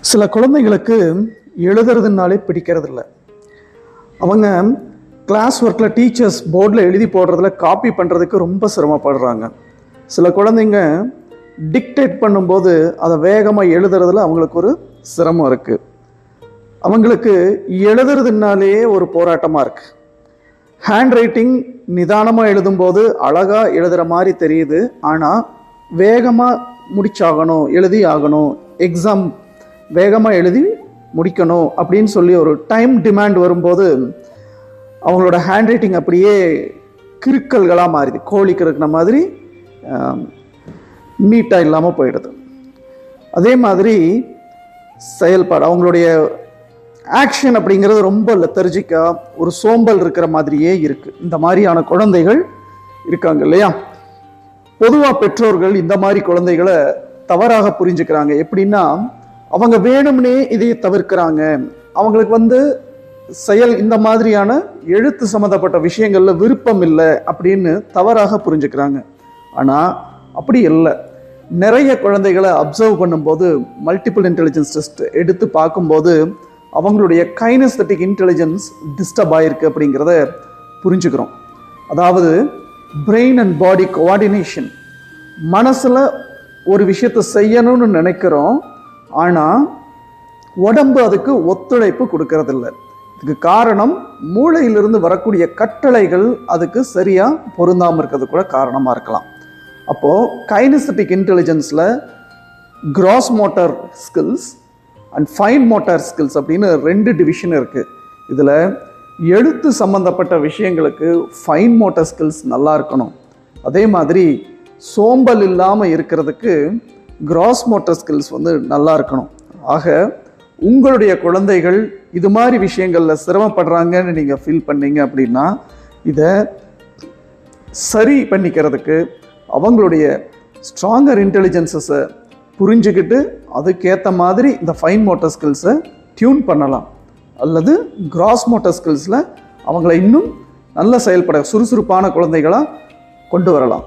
சில குழந்தைகளுக்கு எழுதுறதுனாலே பிடிக்கிறதில்ல. அவங்க கிளாஸ் ஒர்க்கில் டீச்சர்ஸ் போர்டில் எழுதி போடுறதுல காப்பி பண்ணுறதுக்கு ரொம்ப சிரமப்படுறாங்க. சில குழந்தைங்க டிக்டேட் பண்ணும்போது அதை வேகமாக எழுதுறதுல அவங்களுக்கு ஒரு சிரமம் இருக்குது. அவங்களுக்கு எழுதுறதுனாலே ஒரு போராட்டமாக இருக்குது. ஹேண்ட் ரைட்டிங் நிதானமாக எழுதும்போது அழகாக எழுதுகிற மாதிரி தெரியுது. ஆனால் வேகமாக முடிச்சாகணும், எழுதி ஆகணும், எக்ஸாம் வேகமாக எழுதி முடிக்கணும் அப்படின்னு சொல்லி ஒரு டைம் டிமாண்ட் வரும்போது அவங்களோட ஹேண்ட் ரைட்டிங் அப்படியே கிறுக்கல்களாக மாறிது. கோழி கிறுக்கின மாதிரி நீட்டாக இல்லாமல் போயிடுது. அதே மாதிரி செயல்பாடு, அவங்களுடைய ஆக்ஷன் அப்படிங்கிறது ரொம்ப லெத்தர்ஜிக்காக ஒரு சோம்பல் இருக்கிற மாதிரியே இருக்குது. இந்த மாதிரியான குழந்தைகள் இருக்காங்க இல்லையா? பொதுவாக பெற்றோர்கள் இந்த மாதிரி குழந்தைகளை தவறாக புரிஞ்சுக்கிறாங்க. எப்படின்னா, அவங்க வேணும்னே இதை தவிர்க்கிறாங்க. அவங்களுக்கு செயல் இந்த மாதிரியான எழுத்து சம்மந்தப்பட்ட விஷயங்களில் விருப்பம் இல்லை அப்படின்னு தவறாக புரிஞ்சுக்கிறாங்க. ஆனால் அப்படி இல்லை. நிறைய குழந்தைகளை அப்சர்வ் பண்ணும்போது, மல்டிபிள் இன்டெலிஜென்ஸ் டெஸ்ட் எடுத்து பார்க்கும்போது அவங்களுடைய கைனஸ்தட்டிக் இன்டெலிஜென்ஸ் டிஸ்டர்ப் ஆகிருக்கு அப்படிங்கிறத புரிஞ்சுக்கிறோம். அதாவது பிரெயின் அண்ட் பாடி கோஆர்டினேஷன், மனசில் ஒரு விஷயத்தை செய்யணும்னு நினைக்கிறோம், ஆனால் உடம்பு அதுக்கு ஒத்துழைப்பு கொடுக்கறதில்ல. இதுக்கு காரணம் மூளையிலிருந்து வரக்கூடிய கட்டளைகள் அதுக்கு சரியாக பொருந்தாமல் இருக்கிறது கூட காரணமாக இருக்கலாம். அப்போது கைனஸ்தட்டிக் இன்டெலிஜென்ஸில் gross motor skills and fine motor skills அப்படின்னு 2 டிவிஷன் இருக்குது. இதில் எழுத்து சம்மந்தப்பட்ட விஷயங்களுக்கு ஃபைன் மோட்டார் ஸ்கில்ஸ் நல்லா இருக்கணும். அதே மாதிரி சோம்பல் இல்லாமல் இருக்கிறதுக்கு கிராஸ் மோட்டார் ஸ்கில்ஸ் நல்லா இருக்கணும். ஆக உங்களுடைய குழந்தைகள் இது மாதிரி விஷயங்களில் சிரமப்படுறாங்கன்னு நீங்கள் ஃபீல் பண்ணீங்க அப்படின்னா, இதை சரி பண்ணிக்கிறதுக்கு அவங்களுடைய ஸ்ட்ராங்கர் இன்டெலிஜென்சஸை புரிஞ்சுக்கிட்டு அதுக்கேற்ற மாதிரி இந்த ஃபைன் மோட்டார் ஸ்கில்ஸை டியூன் பண்ணலாம். அல்லது கிராஸ் மோட்டார் ஸ்கில்ஸில் அவங்கள இன்னும் நல்ல செயல்பட சுறுசுறுப்பான குழந்தைகளாக கொண்டு வரலாம்.